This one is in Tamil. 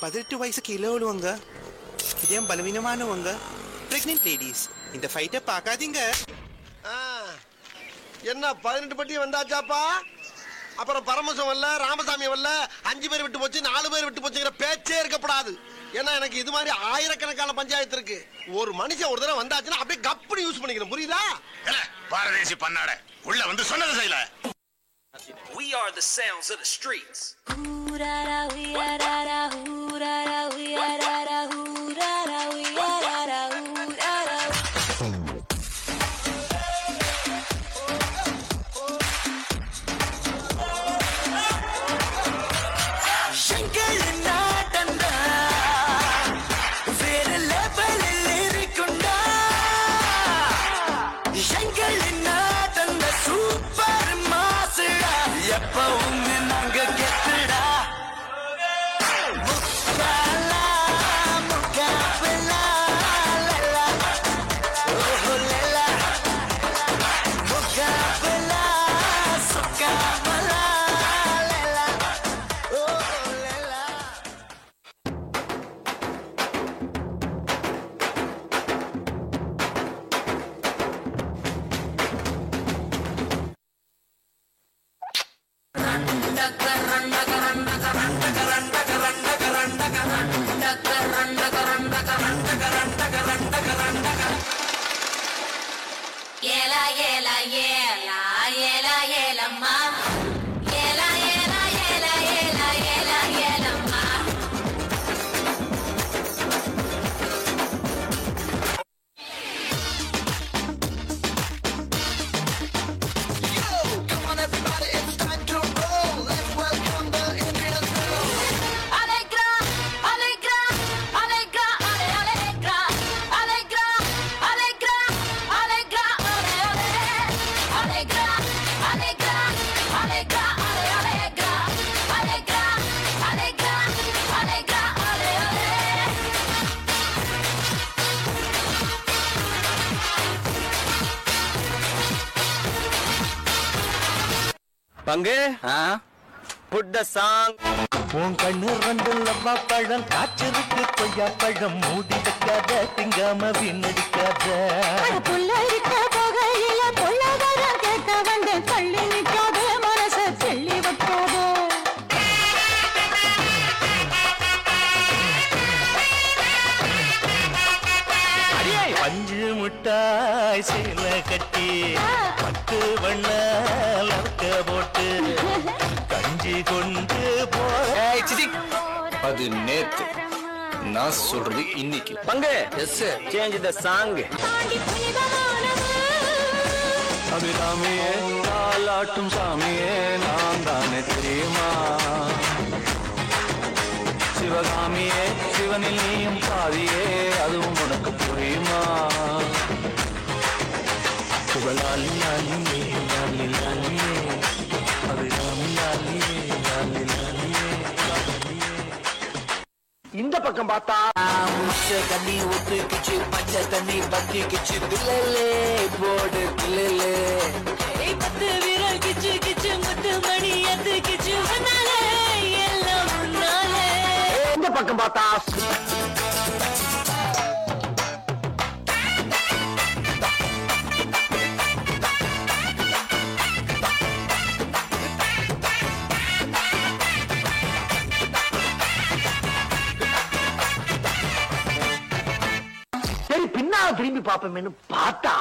18 வயசு கீழே உள்ளவங்க, இதயம் பலவீனமானவங்க, பிரெக்னென்ட் லேடிஸ் இந்த ஃபைட்டை பார்க்காதீங்க. என்ன 18 பட்டி வந்தாச்சாப்பா? அப்புறம் பரமசம் வரல, ராமசாமி வரல, 5 பேர் விட்டு போச்சு, 4 பேர் விட்டு போச்சுங்கிற பேச்சே இருக்கப்படாது. ஏன்னா எனக்கு இது மாதிரி ஆயிரக்கணக்கான பஞ்சாயத்து இருக்கு. ஒரு மனுஷன் ஒரு தடவை வந்தாச்சுன்னா அப்படியே கப்புனு யூஸ் பண்ணிக்கணும், புரியுதா? பாரதேசி பண்ணாட உள்ள வந்து சொன்னது செய்யல. We are the sounds of the streets. பங்கு புட் த சாங். உன் கண்ணு ரெண்டு லவ்வா பழம், காய்ச்சலுக்கு கொய்யா பழம், மூடி வைக்காத திங்காம வீணடிக்காத. புள்ள இருக்க போகையில பொள்ளவரம் கேட்க வந்தேன், தள்ளி நிற்காத மனச தெள்ளி வைக்காத. பஞ்சு முட்டாய் சீல கட்டி, பட்டு வண்ண லக்க போட்டு, கஞ்சி கொண்டு அது நேத்து, நான் சொல்றது இன்னைக்கு. பங்கு சேஞ்ச் த சாங். அபிராமியே தாலாட்டும் சாமியே நான் தானே தெரியுமா? சிவகாமியே சிவனில் நீயும் பாதியே, அதுவும் உனக்கு புரியுமா? புகழாலி லாலியே லாலி லாலியே, அபிராமி லாலியே லாலி லாலியே. இந்த பக்கம் பார்த்தா முச்ச தண்ணி ஊத்துக்கிச்சு, பச்சை தண்ணி பத்திக்கிச்சு, தில்லலே போடு தில்லலே. 10 விரல் கிச்சு கிச்சு, முத்து மணி எத்து கிச்சு, முன்னாலே எல்லாம் முன்னாலே. இந்த பக்கம் பார்த்தா சரி பின்னா திரும்பி பாப்போமேனு பார்த்தா